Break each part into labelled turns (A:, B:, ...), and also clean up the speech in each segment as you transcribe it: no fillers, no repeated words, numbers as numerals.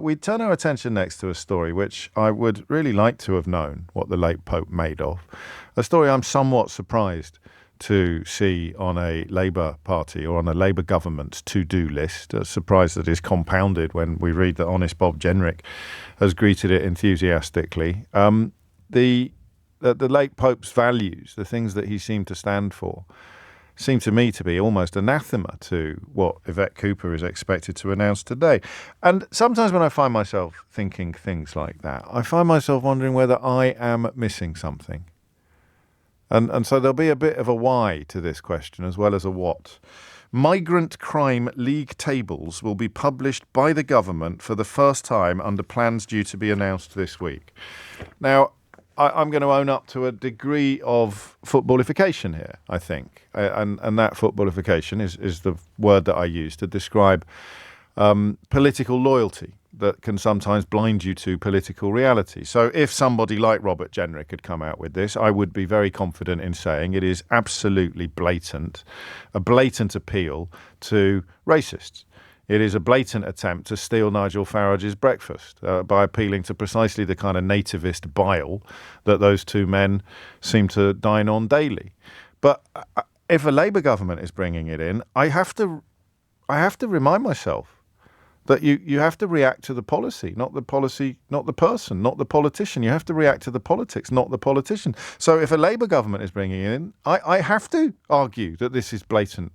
A: We turn our attention next to a story which I would really like to have known what the late Pope made of. A story I'm somewhat surprised to see on a Labour Party or on a Labour government's to-do list. A surprise that is compounded when we read that honest Bob Jenrick has greeted it enthusiastically. The late Pope's values, the things that he seemed to stand for, seem to me to be almost anathema to what Yvette Cooper is expected to announce today. And sometimes when I find myself thinking things like that, I find myself wondering whether I am missing something. And so there'll be a bit of a why to this question as well as a what. Migrant crime league tables will be published by the government for the first time under plans due to be announced this week. Now, I'm going to own up to a degree of footballification here, I think. And that footballification is the word that I use to describe political loyalty that can sometimes blind you to political reality. So if somebody like Robert Jenrick had come out with this, I would be very confident in saying it is absolutely blatant, a blatant appeal to racists. It is a blatant attempt to steal Nigel Farage's breakfast by appealing to precisely the kind of nativist bile that those two men seem to dine on daily. But if a Labour government is bringing it in, I have to remind myself that you have to react to the policy, not the person, not the politician. You have to react to the politics, not the politician. So if a Labour government is bringing it in, I have to argue that this is blatant.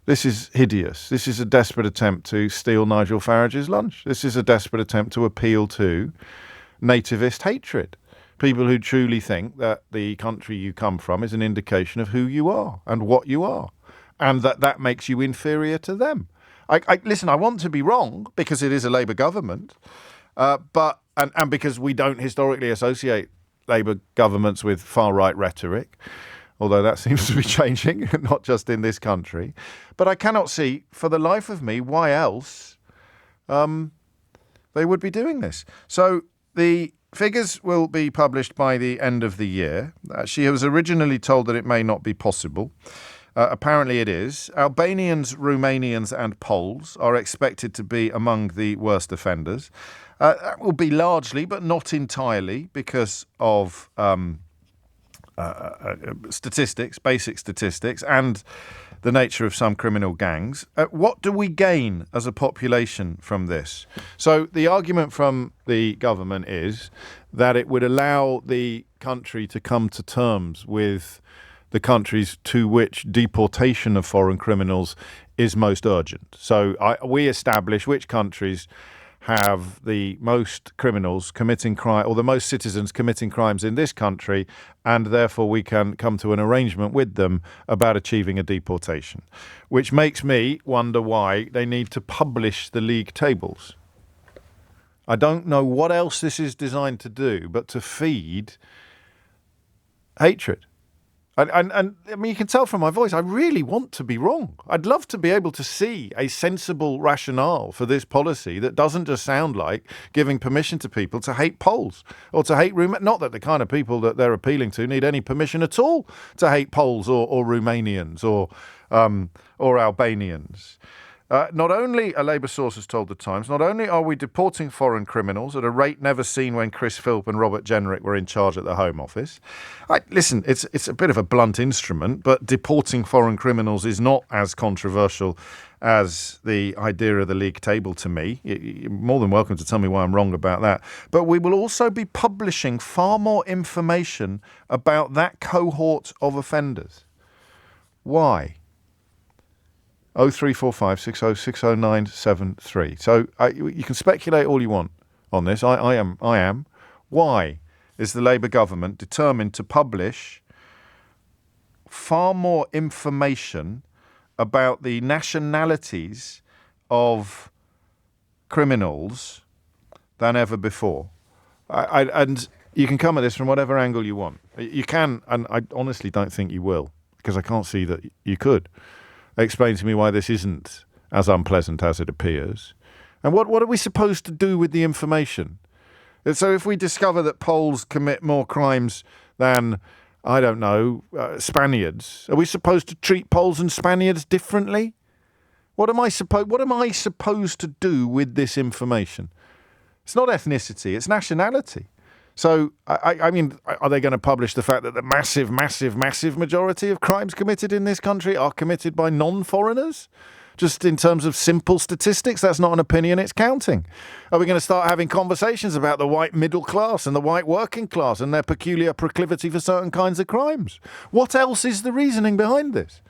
A: This is hideous. This is a desperate attempt to steal Nigel Farage's lunch. This is a desperate attempt to appeal to nativist hatred. People who truly think that the country you come from is an indication of who you are and what you are, and that makes you inferior to them. Listen, I want to be wrong because it is a Labour government, but because we don't historically associate Labour governments with far-right rhetoric, although that seems to be changing, not just in this country. But I cannot see, for the life of me, why else they would be doing this. So the figures will be published by the end of the year. She was originally told that it may not be possible. Apparently it is. Albanians, Romanians and Poles are expected to be among the worst offenders. That will be largely, but not entirely, because of statistics, basic statistics, and the nature of some criminal gangs. What do we gain as a population from this? So the argument from the government is that it would allow the country to come to terms with the countries to which deportation of foreign criminals is most urgent. So we establish which countries have the most criminals committing crime, or the most citizens committing crimes in this country, and therefore we can come to an arrangement with them about achieving a deportation, which makes me wonder why they need to publish the league tables. I don't know what else this is designed to do but to feed hatred. And I mean, you can tell from my voice, I really want to be wrong. I'd love to be able to see a sensible rationale for this policy that doesn't just sound like giving permission to people to hate Poles or to hate Romanians. Not that the kind of people that they're appealing to need any permission at all to hate Poles or Romanians or Albanians. Not only, a Labour source has told The Times, not only are we deporting foreign criminals at a rate never seen when Chris Philp and Robert Jenrick were in charge at the Home Office. Listen, it's a bit of a blunt instrument, but deporting foreign criminals is not as controversial as the idea of the league table to me. You're more than welcome to tell me why I'm wrong about that. But we will also be publishing far more information about that cohort of offenders. Why? 0345 60 60973. So you can speculate all you want on this. I am. Why is the Labour government determined to publish far more information about the nationalities of criminals than ever before? And you can come at this from whatever angle you want. You can, and I honestly don't think you will, because I can't see that you could. Explain to me why this isn't as unpleasant as it appears. And what are we supposed to do with the information? So if we discover that Poles commit more crimes than, I don't know, Spaniards, are we supposed to treat Poles and Spaniards differently? What am I supposed to do with this information? It's not ethnicity, it's nationality. So, I mean, are they going to publish the fact that the massive, massive, massive majority of crimes committed in this country are committed by non-foreigners? Just in terms of simple statistics, that's not an opinion, it's counting. Are we going to start having conversations about the white middle class and the white working class and their peculiar proclivity for certain kinds of crimes? What else is the reasoning behind this?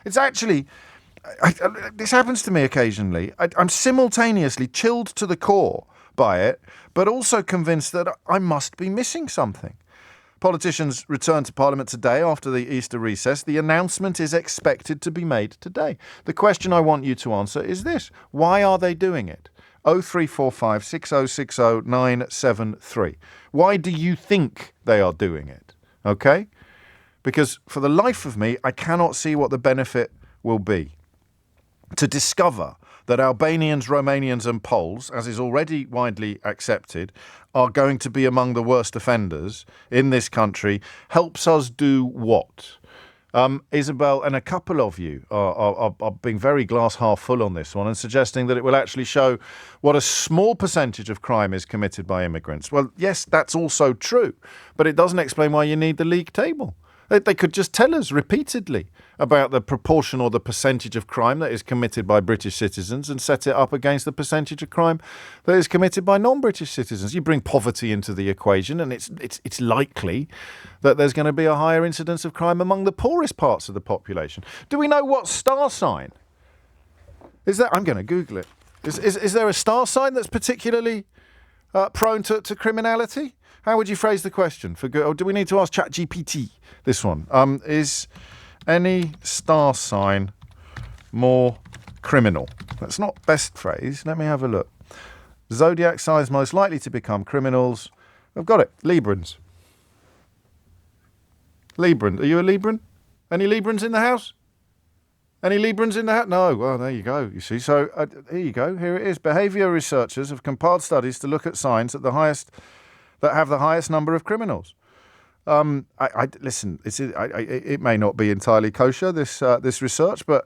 A: It's actually, this happens to me occasionally. I'm simultaneously chilled to the core by it, but also convinced that I must be missing something. Politicians return to Parliament today after the Easter recess. The announcement is expected to be made today. The question I want you to answer is this. Why are they doing it? 0345 6060 973. Why do you think they are doing it? Okay? Because for the life of me, I cannot see what the benefit will be. To discover that Albanians, Romanians and Poles, as is already widely accepted, are going to be among the worst offenders in this country helps us do what? Isabel and a couple of you are being very glass half full on this one and suggesting that it will actually show what a small percentage of crime is committed by immigrants. Well, yes, that's also true, but it doesn't explain why you need the league table. They could just tell us repeatedly about the proportion or the percentage of crime that is committed by British citizens and set it up against the percentage of crime that is committed by non-British citizens. You bring poverty into the equation and it's likely that there's going to be a higher incidence of crime among the poorest parts of the population. Do we know what star sign? Is that? I'm going to Google it. Is there a star sign that's particularly prone to criminality? How would you phrase the question? Or do we need to ask ChatGPT this one? Is any star sign more criminal? That's not best phrase. Let me have a look. Zodiac signs most likely to become criminals. I've got it. Librans. Libran. Are you a Libran? Any Librans in the house? Any Librans in the house? No. Well, there you go. You see. So here you go. Here it is. Behaviour researchers have compiled studies to look at signs that have the highest number of criminals. Listen. It may not be entirely kosher, this research, but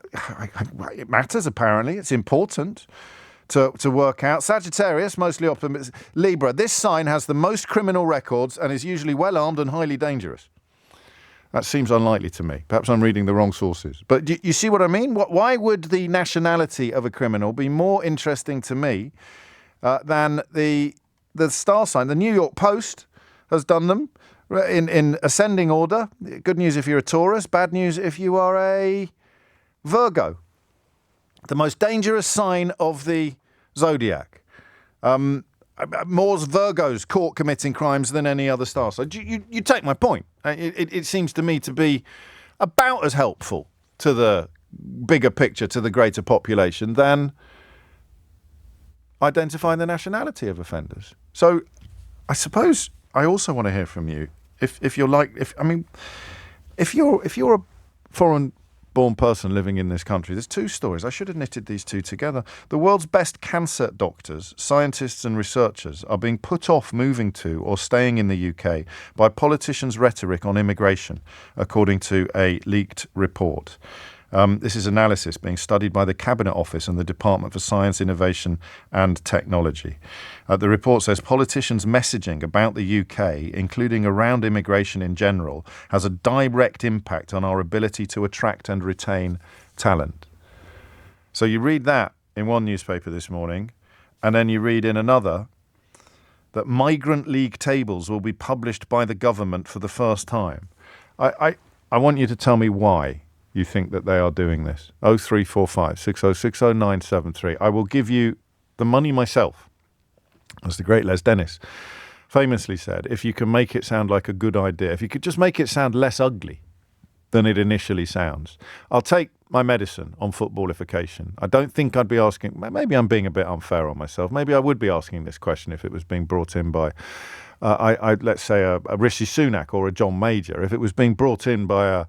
A: it matters. Apparently, it's important to work out. Sagittarius, mostly optimistic. Libra. This sign has the most criminal records and is usually well armed and highly dangerous. That seems unlikely to me. Perhaps I'm reading the wrong sources. But you see what I mean? Why would the nationality of a criminal be more interesting to me than the star sign? The New York Post has done them in ascending order. Good news if you're a Taurus, bad news if you are a Virgo. The most dangerous sign of the zodiac. More Virgos caught committing crimes than any other star sign. You take my point. It seems to me to be about as helpful to the bigger picture, to the greater population, than identifying the nationality of offenders. So I suppose I also want to hear from you. If you're a foreign-born person living in this country, there's two stories. I should have knitted these two together. The world's best cancer doctors, scientists and researchers are being put off moving to or staying in the UK by politicians' rhetoric on immigration, according to a leaked report. This is analysis being studied by the Cabinet Office and the Department for Science, Innovation and Technology. The report says politicians' messaging about the UK, including around immigration in general, has a direct impact on our ability to attract and retain talent. So you read that in one newspaper this morning, and then you read in another that migrant league tables will be published by the government for the first time. I want you to tell me why you think that they are doing this. 0345 6060 973. I will give you the money myself. As the great Les Dennis famously said, if you can make it sound like a good idea, if you could just make it sound less ugly than it initially sounds, I'll take my medicine on footballification. I don't think I'd be asking, maybe I'm being a bit unfair on myself, maybe I would be asking this question if it was being brought in by let's say a Rishi Sunak or a John Major. If it was being brought in by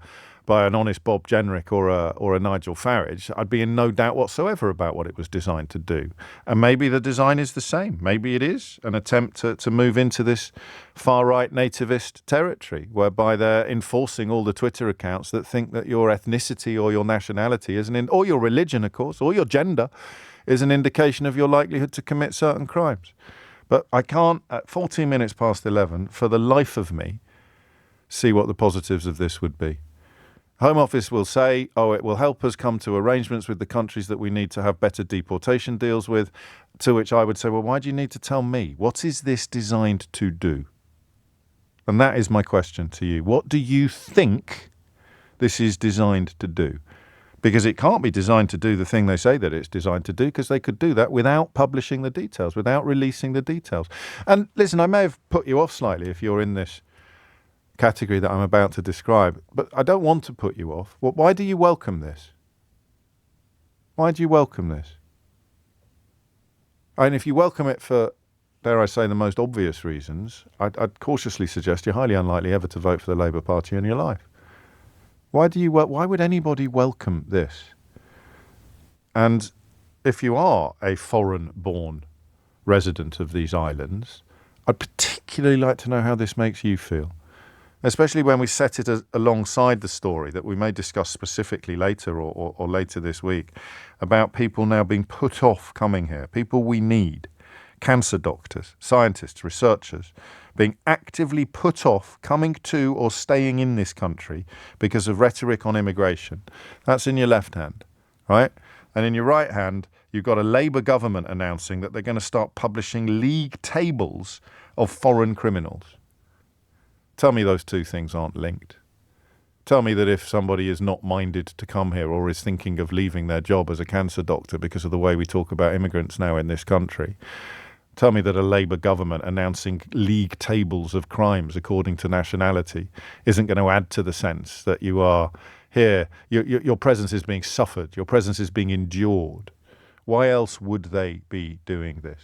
A: an honest Bob Jenrick or a Nigel Farage, I'd be in no doubt whatsoever about what it was designed to do. And maybe the design is the same. Maybe it is an attempt to move into this far-right nativist territory, whereby they're enforcing all the Twitter accounts that think that your ethnicity or your nationality or your religion, of course, or your gender is an indication of your likelihood to commit certain crimes. But I can't, at 14 minutes past 11, for the life of me, see what the positives of this would be. Home Office will say, oh, it will help us come to arrangements with the countries that we need to have better deportation deals with, to which I would say, well, why do you need to tell me? What is this designed to do? And that is my question to you. What do you think this is designed to do? Because it can't be designed to do the thing they say that it's designed to do, because they could do that without publishing the details, without releasing the details. And listen, I may have put you off slightly if you're in this category that I'm about to describe, but I don't want to put you off. Well, why do you welcome this? Why do you welcome this? And if you welcome it for, dare I say, the most obvious reasons, I'd cautiously suggest you're highly unlikely ever to vote for the Labour Party in your life. Why would anybody welcome this? And if you are a foreign-born resident of these islands, I'd particularly like to know how this makes you feel, especially when we set it alongside the story that we may discuss specifically later or later this week about people now being put off coming here, people we need, cancer doctors, scientists, researchers, being actively put off coming to or staying in this country because of rhetoric on immigration. That's in your left hand, right? And in your right hand, you've got a Labour government announcing that they're going to start publishing league tables of foreign criminals. Tell me those two things aren't linked. Tell me that if somebody is not minded to come here or is thinking of leaving their job as a cancer doctor because of the way we talk about immigrants now in this country, tell me that a Labour government announcing league tables of crimes according to nationality isn't going to add to the sense that you are here, your presence is being suffered, your presence is being endured. Why else would they be doing this?